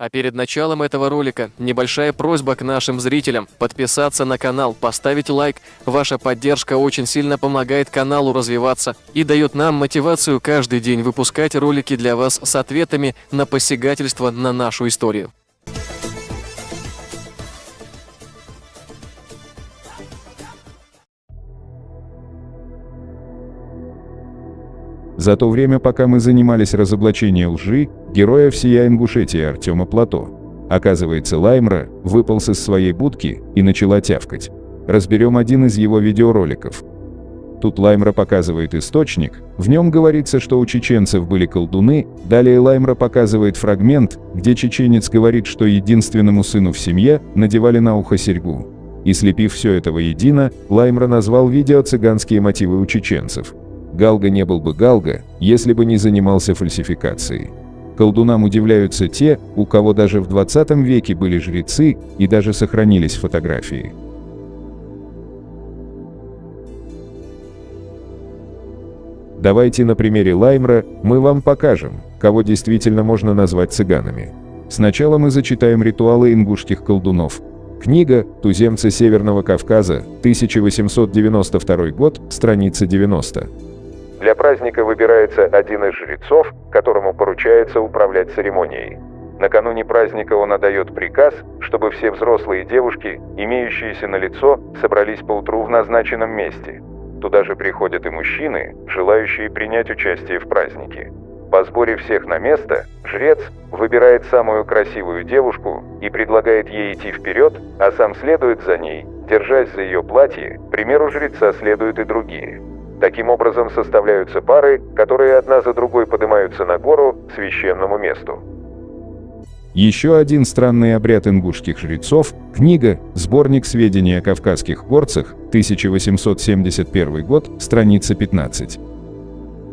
А перед началом этого ролика небольшая просьба к нашим зрителям подписаться на канал, поставить лайк. Ваша поддержка очень сильно помогает каналу развиваться и дает нам мотивацию каждый день выпускать ролики для вас с ответами на посягательство на нашу историю. За то время, пока мы занимались разоблачением лжи героя всея Ингушетии Артема Плато, оказывается, Лаймра выполз из своей будки и начала тявкать. Разберем один из его видеороликов. Тут Лаймра показывает источник, в нем говорится, что у чеченцев были колдуны. Далее Лаймра показывает фрагмент, где чеченец говорит, что единственному сыну в семье надевали на ухо серьгу. И слепив все это воедино, Лаймра назвал видео «Цыганские мотивы у чеченцев». Галга не был бы Галга, если бы не занимался фальсификацией. Колдунам удивляются те, у кого даже в 20 веке были жрецы и даже сохранились фотографии. Давайте на примере Лаймра мы вам покажем, кого действительно можно назвать цыганами. Сначала мы зачитаем ритуалы ингушских колдунов. Книга «Туземцы Северного Кавказа», 1892 год, страница 90. Для праздника выбирается один из жрецов, которому поручается управлять церемонией. Накануне праздника он отдает приказ, чтобы все взрослые девушки, имеющиеся на лицо, собрались поутру в назначенном месте. Туда же приходят и мужчины, желающие принять участие в празднике. По сборе всех на место, жрец выбирает самую красивую девушку и предлагает ей идти вперед, а сам следует за ней, держась за ее платье. К примеру жреца следуют и другие. Таким образом составляются пары, которые одна за другой поднимаются на гору к священному месту. Еще один странный обряд ингушских жрецов – книга «Сборник сведений о кавказских горцах», 1871 год, страница 15.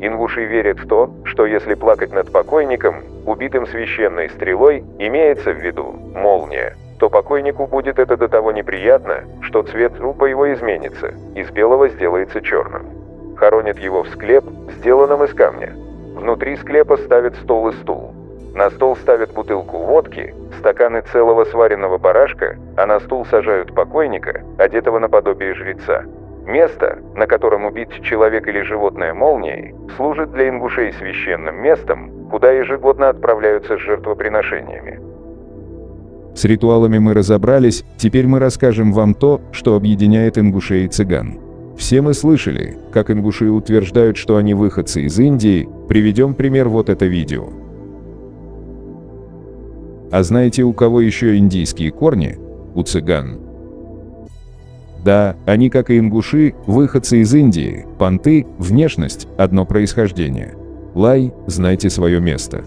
Ингуши верят в то, что если плакать над покойником, убитым священной стрелой, имеется в виду молния, то покойнику будет это до того неприятно, что цвет трупа его изменится, из белого сделается черным. Хоронят его в склеп, сделанном из камня. Внутри склепа ставят стол и стул. На стол ставят бутылку водки, стаканы целого сваренного барашка, а на стул сажают покойника, одетого наподобие жреца. Место, на котором убит человек или животное молнией, служит для ингушей священным местом, куда ежегодно отправляются с жертвоприношениями. С ритуалами мы разобрались, теперь мы расскажем вам то, что объединяет ингушей и цыган. Все мы слышали, как ингуши утверждают, что они выходцы из Индии. Приведем пример вот это видео. А знаете, у кого еще индийские корни? У цыган. Да, они, как и ингуши, выходцы из Индии. Понты, внешность, одно происхождение. Лай, знайте свое место.